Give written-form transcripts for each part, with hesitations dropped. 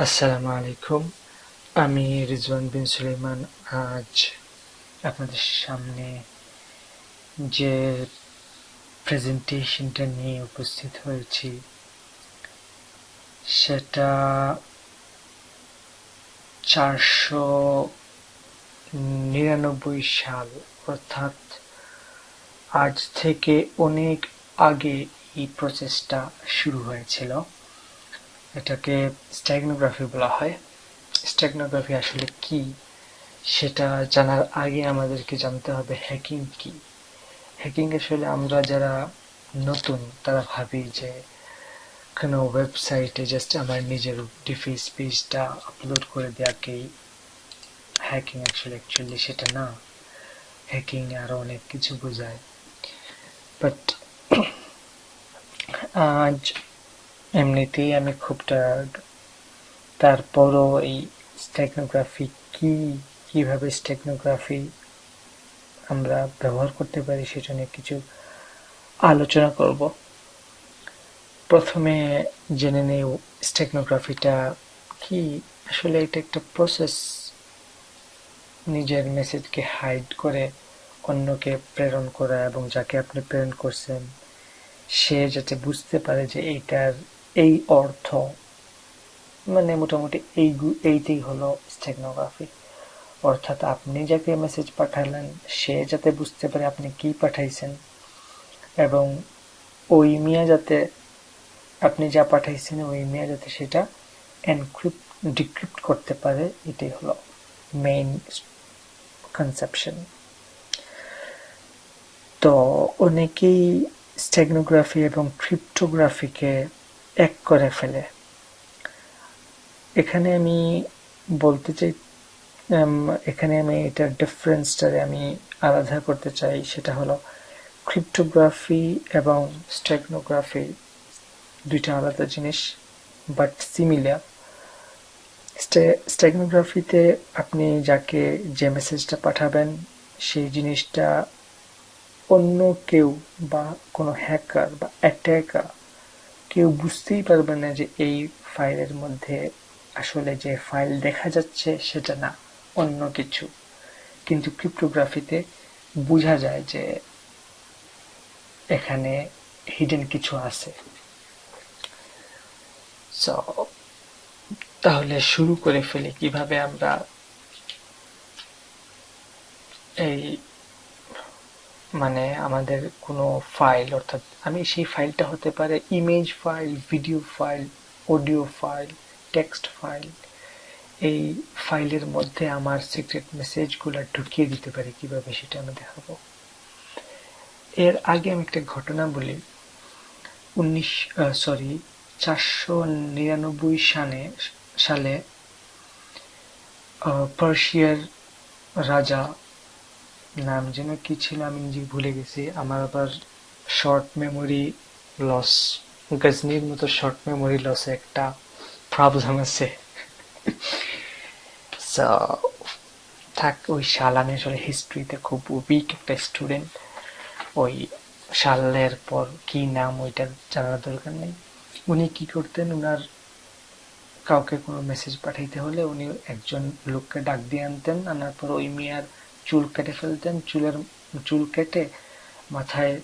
আসসালামু আলাইকুম। আমি রিজওয়ান বিন সুলাইমান। আজ আপনাদের সামনে যে প্রেজেন্টেশনটা নিয়ে উপস্থিত হয়েছি সেটা 499 সাল, অর্থাৎ আজ থেকে অনেক আগে এই প্রসেসটা শুরু হয়েছিল। এটাকে স্টেগনোগ্রাফি বলা হয়। স্টেগনোগ্রাফি আসলে কি সেটা জানার আগে আমাদেরকে জানতে হবে হ্যাকিং কি। হ্যাকিং আসলে আমরা যারা নতুন তারা ভাবি যে কোনো ওয়েবসাইটে জাস্ট আমার নিজের ডিফেন্স পেজটা আপলোড করে দেওয়াকেই হ্যাকিং। অ্যাকচুয়ালি সেটা না। হ্যাকিং আরো অনেক কিছু বোঝায়। বাট আজ এমনিতেই আমি খুব টায়ার্ড, তারপরও এই স্টেগনোগ্রাফি কি, কিভাবে স্টেগনোগ্রাফি আমরা ব্যবহার করতে পারি সেটা নিয়ে কিছু আলোচনা করব। প্রথমে জেনে নেই স্টেগনোগ্রাফিটা কি। আসলে এটা একটা প্রসেস, নিজের মেসেজকে হাইড করে অন্যকে প্রেরণ করা এবং যাকে আপনি প্রেরণ করছেন সে যাতে বুঝতে পারে যে এইটার এই অর্থ, মানে মোটামুটি এইটাই হলো স্টেগনোগ্রাফি। অর্থাৎ আপনি যাকে মেসেজ পাঠালেন সে যাতে বুঝতে পারে আপনি কি পাঠাইছেন এবং ওই মিয়া যাতে আপনি যা পাঠাইছেন ওই মিয়া যাতে সেটা এনক্রিপ্ট ডিক্রিপ্ট করতে পারে, এটাই হলো মেইন কনসেপশন। তো অনেকেই স্টেগনোগ্রাফি এবং ক্রিপ্টোগ্রাফিকে এক করে ফেলে। এখানে আমি বলতে চাই, এখানে আমি এটার ডিফারেন্সটারে আমি আলাদা করতে চাই। সেটা হলো ক্রিপ্টোগ্রাফি এবং স্টেগনোগ্রাফি দুইটা আলাদা জিনিস, বাট সিমিলার। স্টেগনোগ্রাফিতে আপনি যাকে যে মেসেজটা পাঠাবেন সেই জিনিসটা অন্য কেউ বা কোনো হ্যাকার বা অ্যাটাকার কেউ বুঝতেই পারবে না যে এই ফাইলের মধ্যে আসলে যে ফাইল দেখা যাচ্ছে সেটা না, অন্য কিছু। কিন্তু ক্রিপ্টোগ্রাফিতে বোঝা যায় যে এখানে হিডেন কিছু আছে। সো তাহলে শুরু করে ফেলি কিভাবে আমরা এই, মানে আমাদের কোনো ফাইল, অর্থাৎ আমি সেই ফাইলটা হতে পারে image file, video file, audio file, text file, এই ফাইলের মধ্যে আমার সিক্রেট মেসেজগুলো ঢুকিয়ে দিতে পারি কিভাবে সেটা আমি দেখাবো। এর আগে আমি একটা ঘটনা বলি। 499 সালে পার্সিয়ার রাজা, নাম যেন কি ছিল আমি নিজে ভুলে গেছি, আমার আবার শর্ট মেমোরি লস, গজনির মতো শর্ট মেমোরি লসে একটা প্রবলেম আছে। সো থাক, ওই সাল আমি আসলে হিস্ট্রিতে খুব উইক একটা স্টুডেন্ট, ওই সালের পর কি নাম ওইটা জানার দরকার নেই। উনি কি করতেন, উনার কাউকে কোনো মেসেজ পাঠাইতে হলে উনি একজন লোককে ডাক দিয়ে আনতেন, আনার পর ওই মিয়ার চুল কেটে ফেলতেন, চুল কেটে মাথায়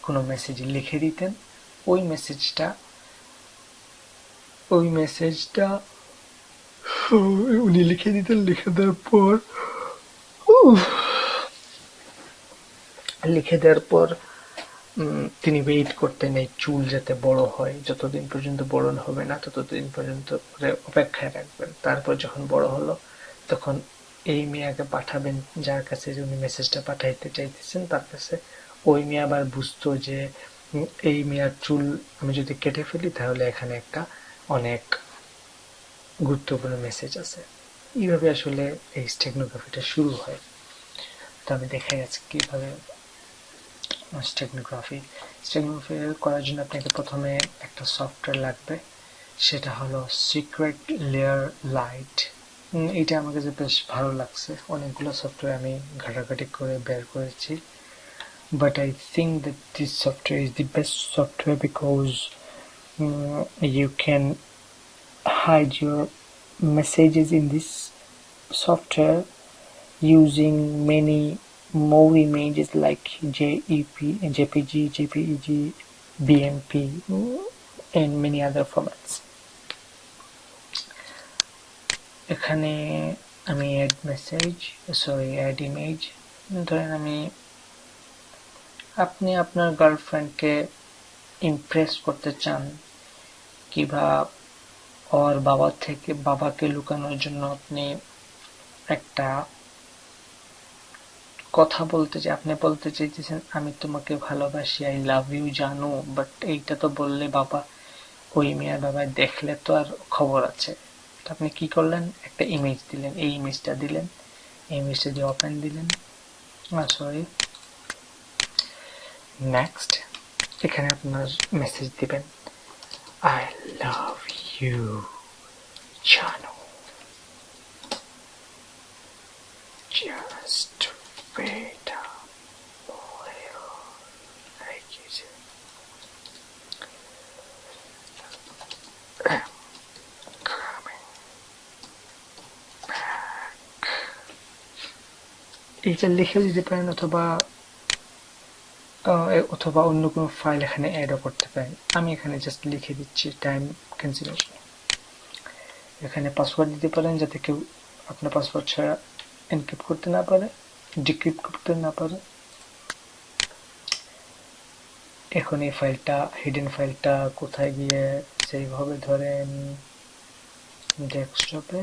কোনো মেসেজ লিখে দিতেন। ওই মেসেজটা ওই মেসেজটা উনি লিখে দিতেন। লিখে দেওয়ার পর তিনি ওয়েট করতেন এই চুল যাতে বড় হয়, যতদিন পর্যন্ত বড় হবে না ততদিন পর্যন্ত অপেক্ষায় রাখবেন। তারপর যখন বড় হলো তখন এই মিয়াকে পাঠাবেন যার কাছে উনি মেসেজটা পাঠাইতে চাইতেছেন তার কাছে। ওই মিয়া আবার বুঝতো যে এই মিয়ার চুল আমি যদি কেটে ফেলি তাহলে এখানে একটা অনেক গুরুত্বপূর্ণ মেসেজ আছে। এইভাবে আসলে এই স্টেগনোগ্রাফিটা শুরু হয়। তো আমি দেখাই আজকে কিভাবে স্টেগনোগ্রাফি। স্টেগনোগ্রাফি করার জন্য আপনাকে প্রথমে একটা সফটওয়্যার লাগবে, সেটা হলো সিক্রেট লেয়ার লাইট। এটা আমার কাছে বেশ ভালো লাগছে, অনেকগুলো সফটওয়্যার আমি ঘাটাঘাটি করে বের করেছি, but I think that this software is the best software because you can hide your messages in this software using many more images like JPG, JPEG, BMP, and many other formats. এখানে আমি add image ধরেন আপনি আপনার গার্লফ্রেন্ডকে Impress করতে চান কিংবা ওর বাবাকে লুকানোর জন্য আপনি একটা কথা আপনি বলতে চাইতেছেন আমি তোমাকে ভালোবাসি, আই লাভ ইউ জানু, বাট এইটা তো বললে বাবা ওই মেয়ের বাবা দেখলে তো আর খবর আছে। আপনি কি করলেন, একটা ইমেজ দিলেন, এই ইমেজটা দিলেন, এই ইমেজটা দিয়ে ওপেন দিলেন, সরি নেক্সট। এখানে আপনার মেসেজ দিবেন আই লাভ ইউ জানু, just wait a while, like you said. I'm coming back. এটা লিখে দিতে পারেন অথবা অন্য কোনো ফাইল এখানে অ্যাডও করতে পারেন। আমি এখানে জাস্ট লিখে দিচ্ছি টাইম ক্যান্সেলেশন। এখানে পাসওয়ার্ড দিতে পারেন যাতে কেউ আপনার পাসওয়ার্ড ছাড়া এনক্রিপ্ট করতে না পারে, ডিক্রিপ্ট করতে না পারে। এখন এই ফাইলটা, হিডেন ফাইলটা কোথায় গিয়ে সেভ হবে, ধরেন ডেস্কটপে।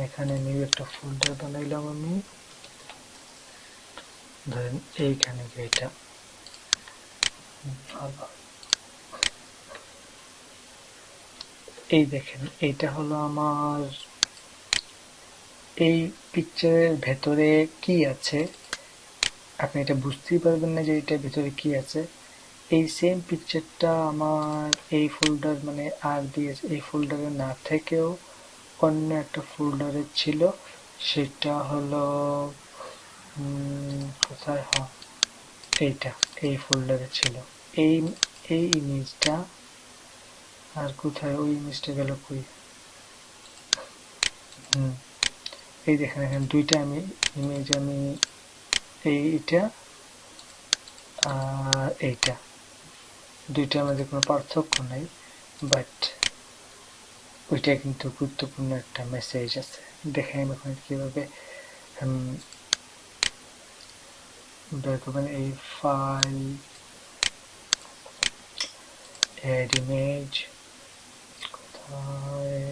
এখানে নিউ একটা ফোল্ডার বানাইলাম আমি, ধরেন এইখানে এটা ভালো। এই দেখেন এইটা হলো আমার, এই পিকচারের ভেতরে কি আছে আপনি এটা বুঝতেই পারবেন না যে এটার ভেতরে কি আছে। এই সেম পিকচারটা আমার এই ফোল্ডার এই ফোল্ডারে না থেকেও অন্য একটা ফোল্ডারে ছিল, সেটা হলো কোথায়, এইটা এই ফোল্ডারে ছিল এই এই ইমেজটা। আর কোথায় ওই ইমেজটা গেল, কই, এই দেখেন এখানে দুইটা ইমেজ, এইটা আর এইটা, দুইটার মধ্যে কোনো পার্থক্য নাই, বাট ওইটা কিন্তু গুরুত্বপূর্ণ একটা মেসেজ আছে। দেখেন আমি এখন কিভাবে বের করবেন। এই ফাইল, অ্যাড ইমেজ, কোথায়,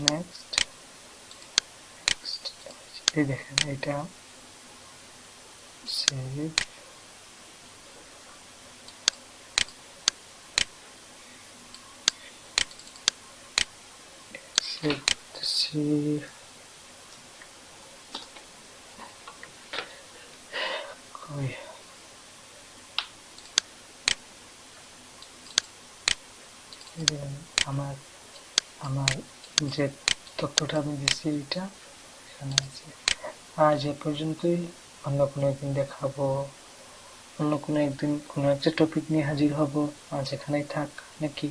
নেক্সট। এই দেখেন এটা সেভ, সেভ কই, আমার যে তথ্যটা আমি দিচ্ছি এইটা এখানে আছে। আজ এ পর্যন্তই, অন্য কোনো একদিন দেখাবো, অন্য কোনো একদিন কোনো একটা টপিক নিয়ে হাজির হব। আজ এখানেই থাক নাকি?